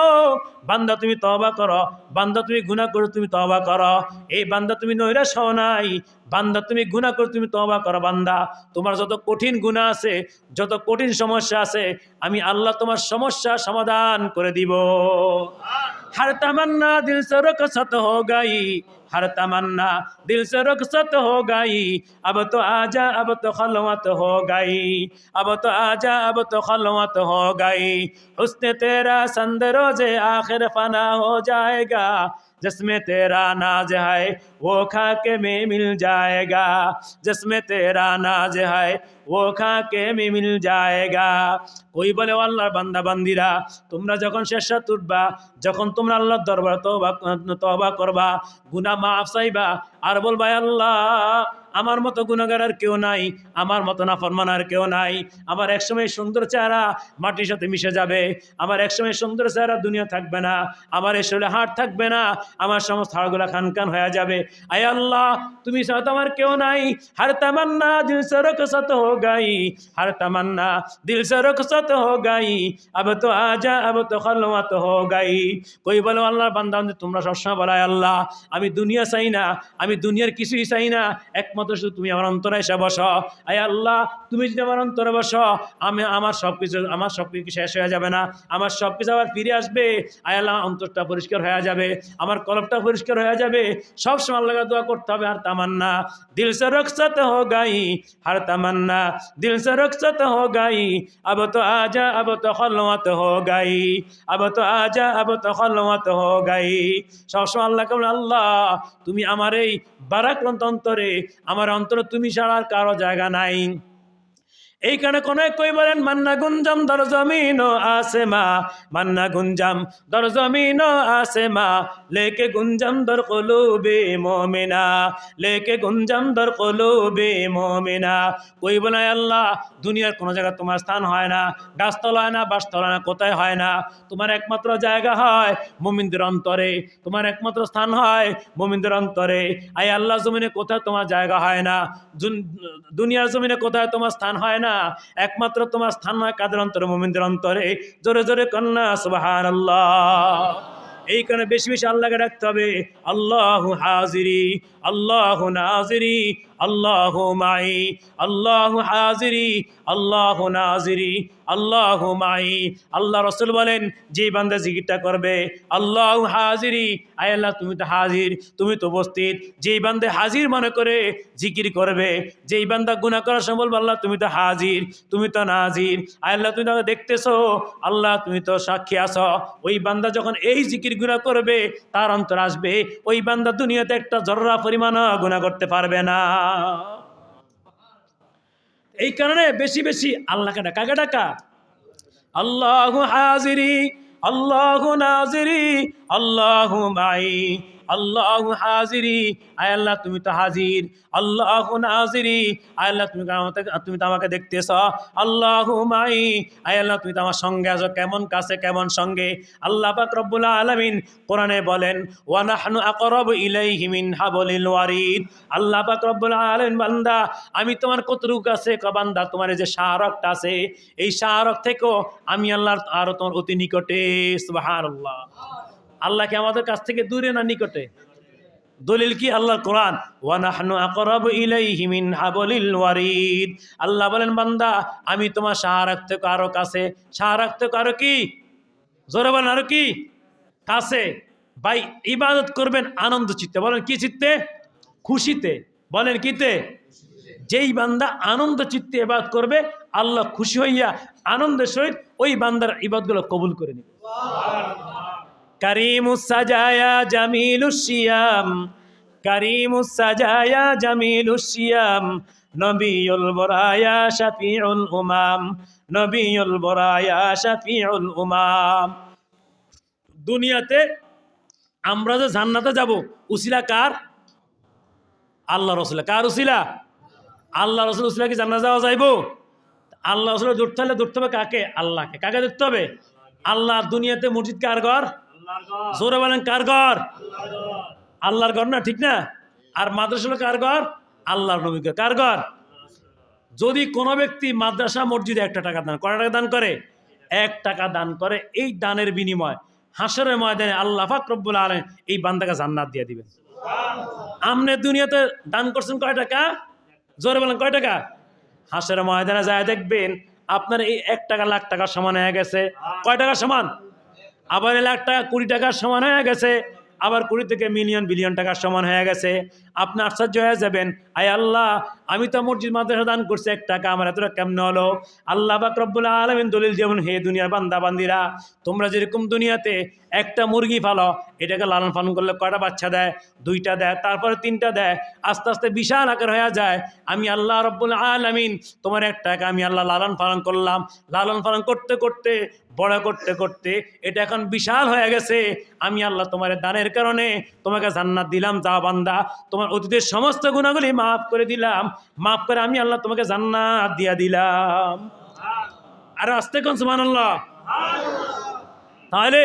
বান্দা তুমি তওবা করো, বান্দা তুমি গুনাহ করো, তুমি তওবা করো। এই বান্দা তুমি নৈরাশ হও নাই, বান্দা তুমি গুনাহ করো, তুমি তওবা করো। বান্দা তোমার যত কঠিন গুনাহ আছে, যত কঠিন সমস্যা আছে, আমি আল্লাহ তোমার সমস্যা সমাধান করে দিব। हर तमन्ना दिल से रुखसत हो गई, हर तमन्ना दिल से रुखसत हो गई, अब तो आजा अब तो खलवत हो गई, अब तो आजा अब तो खलवत हो गई। हुस्न तेरा संद रोज़े आखिर फना हो जाएगा, जिसमें तेरा नाज है वो खा के में मिल जाएगा, जिसमें तेरा नाज है वो खा के में मिल जाएगा। कोई বলে আল্লাহর বান্দা বান্দিরা, তোমরা যখন শেষরাত উঠবা, যখন তোমরা আল্লাহর দরবারে তওবা করবা, গুনাহ মাফ চাইবা, আর বলবা আল্লাহ আমার মতো গুনাহগার আর কেউ নাই, আমার মতো নাফরমান আর কেউ নাই, আমার একসময় সুন্দর চেহারা মাটির সাথে মিশে যাবে, আমার একসময় সুন্দর চেহারা দুনিয়া থাকবে না, আমার এই শরীরে হাড় থাকবে না, আমার সমস্ত হাড়গুলা খানখান হয়ে যাবে। আয় আল্লাহ তুমি ছাড়া তো আমার কেউ নাই। हर तमन्ना दिल से रुखसत हो गई, हर तमन्ना दिल से रुखसत हो गई, अब तो आजा अब तो खलवत हो गई। कोई বলো আল্লাহর বান্দা তোমরা সবসময় বলো আল্লাহ আমি দুনিয়া চাই না, আমি দুনিয়ার কিছুই চাই না, একমাত্র শুধু তুমি আমার অন্তরে এসে বসো। আয় আল্লাহ তুমি যদি আমার অন্তরে বসো, আমার সবকিছু শেষ হয়ে যাবে না, আমার সবকিছু আবার ফিরে আসবে। আয় আল্লাহ অন্তরটা পরিষ্কার হয়ে যাবে, আমার কলবটা পরিষ্কার হয়ে যাবে। সবসময় আল্লাহকে দোয়া করতে হবে। আর তামান্না दिल से रुखसत हो गई, हर तमन्ना दिल से रुखसत हो गई, अब तो आजा अब तो खलवत हो गई, अब तो आजा अब तो खलवत हो गई। সবসময় আল্লাহকে বলে আল্লাহ তুমি আমার এই বারাক্রান্ত অন্তরে, আমার অন্তরে তুমি ছাড়া আর কারো জায়গা নাই। এই কারণে কোন কই বলেন মান্না গুঞ্জাম দর জমিন ও আসেমা, মান্না গুঞ্জাম দর জমিন ও আসেমা, লেকে গুঞ্জাম দর কলুবে মোমিনা, লেকে গুঞ্জাম দর কলুবে মোমিনা। কই বলে আল্লাহ দুনিয়ার কোন জায়গা তোমার স্থান হয় না, গাছতলা হয় না, বাসতলা না, কোথায় হয় না, তোমার একমাত্র জায়গা হয় মুমিনদের অন্তরে, তোমার একমাত্র স্থান হয় মুমিনদের অন্তরে। আয় আল্লাহ জমিনে কোথায় তোমার জায়গা হয় না, দুনিয়ার জমিনে কোথায় তোমার স্থান হয় না, একমাত্র তোমার স্থান হয় কাদের অন্তরে? মুমিনদের অন্তরে। জোরে জোরে কন্যা সুবহানাল্লাহ। এই কারণে বেশি বেশি আল্লাহকে ডাকতে হবে। আল্লাহু হাজিরি আল্লাহু নাজিরি আল্লাহু মাই, আল্লাহু হাজিরি আল্লাহু নাজিরি আল্লাহু মাই। আল্লাহ রাসূল বলেন যে বান্দা জিকিরটা করবে আল্লাহু হাজিরি, আয় আল্লাহ তুমি তো হাজির, তুমি তো উপস্থিত, যেই বান্দা হাজির মনে করে জিকির করবে, যেই বান্দা গুনাহ করার সময় বলবে আল্লাহ তুমি তো হাজির, তুমি তো নাজির, আয় আল্লাহ তুমি তো দেখতেছো, আল্লাহ তুমি তো সাক্ষী আছো, ওই বান্দা যখন এই জিকির গুনাহ করবে তার অন্তর আসবে ওই বান্দা দুনিয়াতে একটা জররা পরিমাণ গুনাহ করতে পারবে না। এই কারণে বেশি বেশি আল্লাহকে ডাকা, কাকে ডাকা? আল্লাহু হাজিরি আল্লাহু নাজিরি আল্লাহু মাই, আল্লাহু হাজিরি, আয় আল্লাহ তুমি তো হাজির, আল্লাহু নাজিরি, আয় আল্লাহ তুমি তো আমাকে দেখতেছ, আল্লাহু মাই, আয় আল্লাহ তুমি তো আমার সঙ্গে আছো, কেমন কাছে কেমন সঙ্গে। আল্লাহ পাক রব্বুল আলামিন কোরআনে বলেন ওয়া নাহনু আকরাবু ইলাইহি মিন হাবলিল ওয়ারিদ, আল্লাহ পাক রব্বুল আলামিন বান্দা আমি তোমার কতটুকু কাছে, বান্দা তোমার এই যে শাহরগটা আছে এই শাহরগ থেকেও আমি আল্লাহর আরো তোমার অতি নিকটে। সুবহানাল্লাহ। আল্লাহ কি আমাদের কাছ থেকে দূরে না নিকটে? দলিল কি? আল্লাহর কোরআন, ওয়া নাহনু আকরাবু ইলাইহি মিন হাবলিল ওয়ারিদ। আল্লাহ বলেন বান্দা আমি তোমার শাহরগ থেকে আরো কাছে, শাহরগ থেকে আরো কি? জোরে বলেন আরো কি? কাছে। ভাই ইবাদত করবেন আনন্দ চিত্তে, বলেন কি চিত্তে? খুশিতে। বলেন কিতে? যেই বান্দা আনন্দ চিত্তে ইবাদত করবে আল্লাহ খুশি হইয়া আনন্দের সহিত ওই বান্দার ইবাদতগুলো কবুল করে নেবে। করিমুস সাজায়া জামিলুস সিয়াম, করিমুস সাজায়া জামিলুস সিয়াম, নবিয়ুল বরায়া শাফিউল উমাম, নবিয়ুল বরায়া শাফিউল উমাম। দুনিয়াতে আমরা যে জান্নাতে যাব উসিলা কার? আল্লাহ রাসূল। কার উসিলা? আল্লাহ রাসূল উসিলা কি জান্নাতে যাওয়া যাইব? আল্লাহ রাসূল ধরতে হলে ধরতে হবে কাকে? আল্লাহকে। কাকে ধরতে হবে? আল্লাহর। দুনিয়াতে মসজিদ কার ঘর? জোরে বলেন কার ঘর? আল্লাহর ঘর না, ঠিক না? আর মাদ্রাসা হলো কার ঘর? আল্লাহর নবীর ঘর। কার ঘর? যদি কোনো ব্যক্তি মাদ্রাসা মসজিদে 1 টাকা দান, কয় টাকা দান করে? 1 টাকা দান করে, এই দানের বিনিময় হাসরের ময়দানে আল্লাহ পাক রব্বুল আলামিন এই বান্দাকে জান্নাত দিয়ে দিবেন। আপনি দুনিয়াতে দান করছেন কয় টাকা? জোরে বলেন কয় টাকা? হাসরের ময়দানে যায় দেখবেন আপনার এই 1 টাকা লাখ টাকার সমান হয়ে গেছে। কয় টাকার সমান? আবার 1,00,000 টাকা 20 টাকার সমান হয়ে গেছে, আবার 20 থেকে মিলিয়ন বিলিয়ন টাকার সমান হয়ে গেছে। আপনি আশ্চর্য হয়ে যাবেন, আয় আল্লাহ, আমি তো মসজিদ মাদ্রাসা দান করছি 1 টাকা, আমার এতটা কেমন হলো? আল্লাহ পাক রব্বুল আলামিন দলিল যেমন, হে দুনিয়ার বান্দা বান্দিরা, তোমরা যেরকম দুনিয়াতে একটা মুরগি পালো, এটাকে লালন পালন করলে কয়টা বাচ্চা দেয়? 2টা দেয়, তারপরে 3টা দেয়, আস্তে আস্তে বিশাল আকার হয়ে যায়। আমি আল্লাহ রব্বুল আলামিন তোমার 1 টাকা আমি আল্লাহ লালন পালন করলাম, লালন পালন করতে করতে বড় করতে করতে এটা এখন বিশাল হয়ে গেছে। আমি আল্লাহ তোমার দানের কারণে তোমাকে জান্নাত দিলাম, যা বান্দা তোমার অতীতের সমস্ত গুনাহগুলি মাফ করে দিলাম, মাফ করে আমি আল্লাহ তোমাকে জান্নাত দিয়া দিলাম। আর আস্তে কোন সুবহানাল্লাহ। তাহলে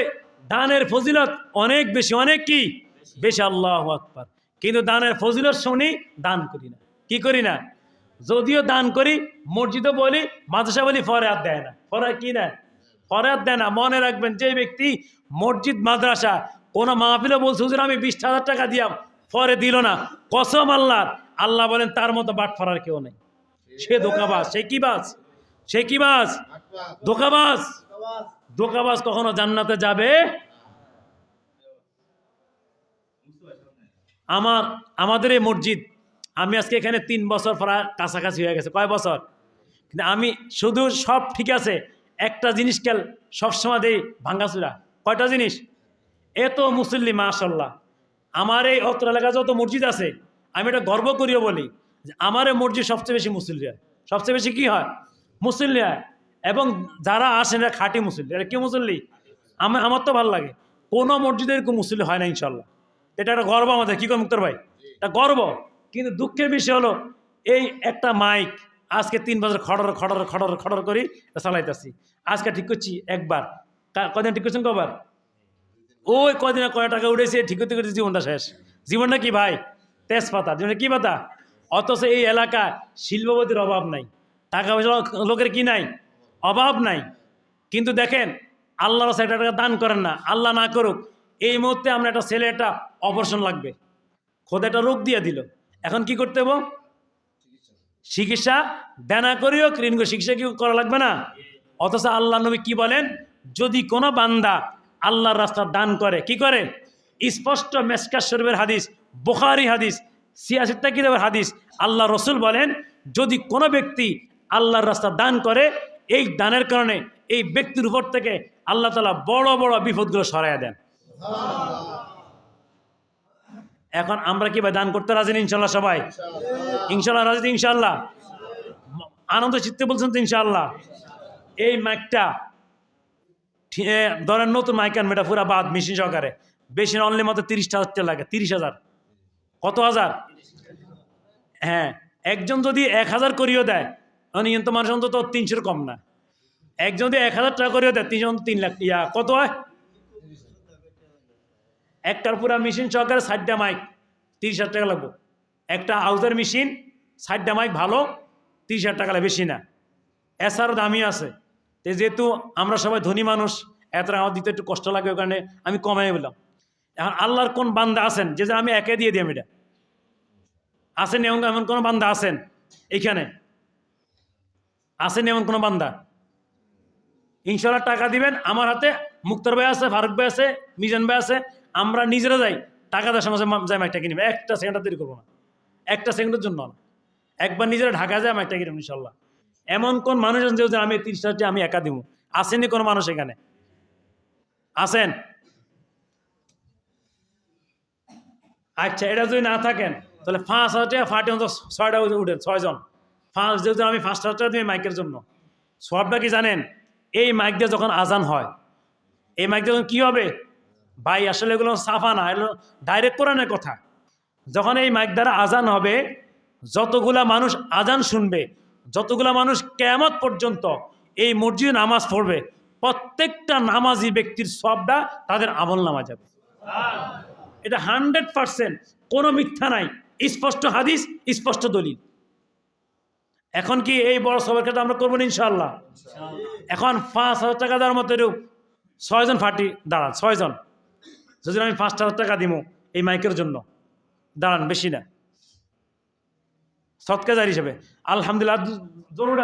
দানের ফজিলত অনেক বেশি, অনেক কি বেশি, আল্লাহু আকবার। কিন্তু দানের ফজিলত শুনি, দান করি না। কি করি না? যদিও দান করি, মসজিদে বলি, মাদ্রাসা বলি, ফরহাদ দেয় না। ফরহাদ কি না? ফরহাদ দেয় না। মনে রাখবেন, যে ব্যক্তি মসজিদ মাদ্রাসা কোন মাহফিলে বলছে হুজুর আমি 20,000 টাকা দিয়াম, পরে দিল না, কসম আল্লাহর, আল্লাহ বলেন তার মতো বাটপার আর কেউ নেই। সে ধোঁকাবাজ। সে কি বাজ? সে কি বাজ? ধোঁকাবাজ। ধোঁকাবাজ কখনো জান্নাতে যাবে? আমাদের এই মসজিদ, আমি আজকে এখানে 3 বছর প্রায় কাছাকাছি হয়ে গেছে। কয় বছর? কিন্তু আমি শুধু, সব ঠিক আছে, একটা জিনিস খেল সবসময় দেই ভাঙ্গাচুরা। কয়টা জিনিস? এত মুসল্লি মাশাল্লাহ। আমার এই অত্র এলাকায় যত মসজিদ আছে, আমি এটা গর্ব করিও বলি যে আমার এই মসজিদ সবচেয়ে বেশি মুসল্লি হয়। সবচেয়ে বেশি কি হয়? মুসল্লি হয়। এবং যারা আসেন এরা খাঁটি মুসল্লি। এটা কি মুসল্লি? আমার তো ভালো লাগে। কোনো মসজিদের এরকম মুসল্লি হয় না ইনশাল্লাহ। এটা একটা গর্ব আমাদের। কি করে মুক্তার ভাই? এটা গর্ব। কিন্তু দুঃখের বিষয় হলো, এই একটা মাইক আজকে 3 বছর খড়র খড়র খড়র খড়র করি চালাইতেছি। আজকে ঠিক করছি একবার, কদিন ঠিক করছেন কবার? ওই কদিনে কয় টাকা উঠেছে, ঠিক করতে করতে জীবনটা শেষ। জীবনটা কি ভাই? তেজপাতা। জীবনটা কি পাতা? অথচ এই এলাকায় শিল্পপতির অভাব নাই, টাকা পয়সা লোকের কি নাই, অভাব নাই। কিন্তু দেখেন, আল্লাহর রাস্তায় একটা টাকা দান করেন না। আল্লাহ না করুক, এই মুহূর্তে আমরা একটা ছেলে একটা অপারেশন লাগবে, খোদা একটা রোগ দিয়ে দিল, এখন কি করতে হবে? চিকিৎসা দেনা করিও ঋণ করে চিকিৎসা কি করা লাগবে না? অথচ আল্লাহ নবী কি বলেন? যদি কোনো বান্দা আল্লাহর রাস্তা দান করে, কি করে? স্পষ্ট মেসকাত শরীফের হাদিস, বুখারী হাদিস, 86টা কিতাবের হাদিস। আল্লাহ রসুল বলেন, যদি কোনো ব্যক্তি আল্লাহর রাস্তা দান করে, এই দানের কারণে এই ব্যক্তির উপর থেকে আল্লাহ তাআলা বড় বড় বিপদগুলো সরাইয়া দেন। এখন আমরা কি ভাই দান করতে রাজি? ইনশাল্লাহ সবাই ইনশাল্লাহ রাজি? ইনশাল্লাহ আনন্দ চিত্তে বলছেন তো ইনশাল্লাহ? এই মাইকটা ধরেন নতুন মাইক আনবে, এটা পুরা বাদ মেশিন সহকারে, বেশি অনলি মতো 30,000 টাকা লাগে। 30,000? কত হাজার? হ্যাঁ, একজন যদি 1,000 করিও দেয়, অনিয়ন্ত মানুষ অন্তত 300 কম না। একজন যদি 1,000 টাকা করিও দেয়, 3 লাখ কত হয়? একটার পুরা মেশিন সহকারে 60টা মাইক 30,000 টাকা লাগবে। একটা আউজার মেশিন 60টা মাইক ভালো, 30,000 টাকা লাগে, বেশি না। এছাড়াও দামি আছে। যেহেতু আমরা সবাই ধনী মানুষ, এত আমার দিতে একটু কষ্ট লাগে, ওই কারণে আমি কমাই বললাম। এখন আল্লাহর কোন বান্দা আছেন যে আমি একে দিয়ে দিই? আমি এটা আসেন এমন কোন বান্দা আছেন এইখানে? আসেন এমন কোন বান্দা? ইনশাল্লাহ টাকা দিবেন। আমার হাতে মুক্তার ভাই আছে, ফারুক ভাই আছে, মিজান ভাই আছে, আমরা নিজেরা যাই, টাকা দেওয়ার সময় যাই মাইকটা কিনবে। একটা সেকেন্ড দেরি করবো না, একটা সেকেন্ডের জন্য না। একবার নিজেরা ঢাকা যায় মাইকটা কিনবো ইনশাল্লাহ। এমন কোন মানুষ আছেন যে আমি 30,000 আমি একা দিব? আসেনি কোনো মানুষ এখানে? আসেন? আচ্ছা, এটা যদি না থাকেন তাহলে 5,000 টাকা ফাটে অন্তত 6টা উঠেন, 6 জন। যেহেতু আমি 5,000 টাকা দিই মাইকের জন্য, সবটা কি জানেন? এই মাইক দিয়ে যখন আজান হয়, এই মাইক দিয়ে কি হবে ভাই? আসলে এগুলো সাফা না, এগুলো ডাইরেক্ট কোরআনের কথা। যখন এই মাইক দ্বারা আজান হবে, যতগুলা মানুষ আজান শুনবে, যতগুলা মানুষ কিয়ামত পর্যন্ত এই মসজিদে নামাজ পড়বে, প্রত্যেকটা নামাজি ব্যক্তির সবটা তাদের আমল নামা যাবে। এটা 100%, কোনো মিথ্যা নাই, স্পষ্ট হাদিস, স্পষ্ট দলিল। এখন কি এই বড় সবার ক্ষেত্রে আমরা করবো ইনশাআল্লাহ? এখন 5,000 টাকা দেওয়ার মতো 6 জন ফাটি দাঁড়ান, 6 জন। যদি আমি 5,000 টাকা দিব এই মাইকের জন্য, দাঁড়ান, বেশি না, সৎকা জারি হিসেবে। আলহামদুলিল্লাহ, জরুর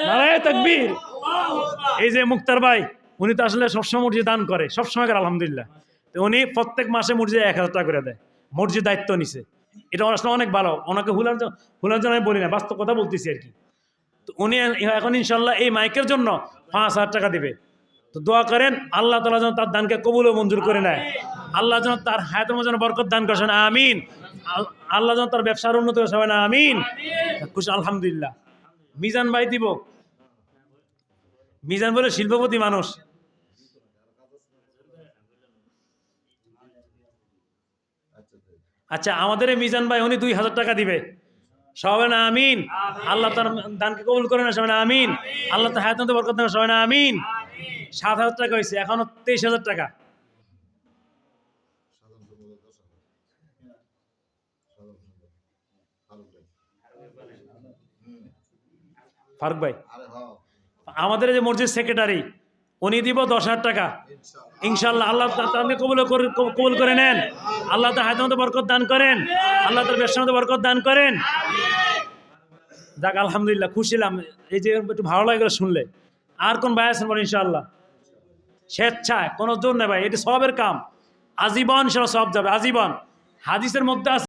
নারায়ে তাকবীর। এই যে মুক্তার ভাই, উনি তো আসলে সবসময় মসজিদ দান করে, সবসময় করে আলহামদুলিল্লাহ। তো উনি প্রত্যেক মাসে মসজিদে 1000 টাকা করে দেয়, মসজিদ দায়িত্ব নিছে। এটা আসলে অনেক ভালো। ওনাকে হুলার জন্য আমি বলি না, বাস্তব কথা বলতেছি আর কি। তো উনি এখন ইনশাল্লাহ এই মাইকের জন্য 5000 টাকা দিবে। তো দোয়া করেন আল্লাহ তাআলা যেন তার দানকে কবুল ও মঞ্জুর করে নেয়। আল্লাহ যেন তার হায়াতের মধ্যে যেন বরকত দান করেন, আমিন। আল্লাহ যেন তার ব্যবসার উন্নতি করেন, আমিন। খুশি আলহামদুলিল্লাহ। মিজান ভাই দিব। মিজান বলে শিল্পপতি মানুষ। আচ্ছা, আমাদের এই মিজান ভাই উনি 2000 টাকা দিবে। সবাই না আমিন। আল্লাহ তার দানকে কবুল করে না, সবাই না আমিন। আল্লাহ তার হায়াতের মধ্যে বরকত দেন, সবাই না আমিন। 7000 টাকা হয়েছে, এখনো 23000 টাকা। ফারুক ভাই আমাদের যে মসজিদ সেক্রেটারি, উনি দিব 10,000 টাকা ইনশাল্লাহ। আল্লাহ তাকে কবুল করে নেন। আল্লাহ তার হায়াতের মধ্যে বরকত দান করেন, আল্লাহ তার ব্যবসার মধ্যে বরকত দান করেন। যাক আলহামদুলিল্লাহ, খুশিলাম এই যে একটু ভালো লাগে শুনলে। আর কোন ভাই আছেন বলেন? ইনশাআল্লাহ স্বেচ্ছায়, কোনো জোর নেই ভাই, এটি সবের কাম। আজীবন সেটা সব যাবে, আজীবন। হাদিসের মধ্যে আছে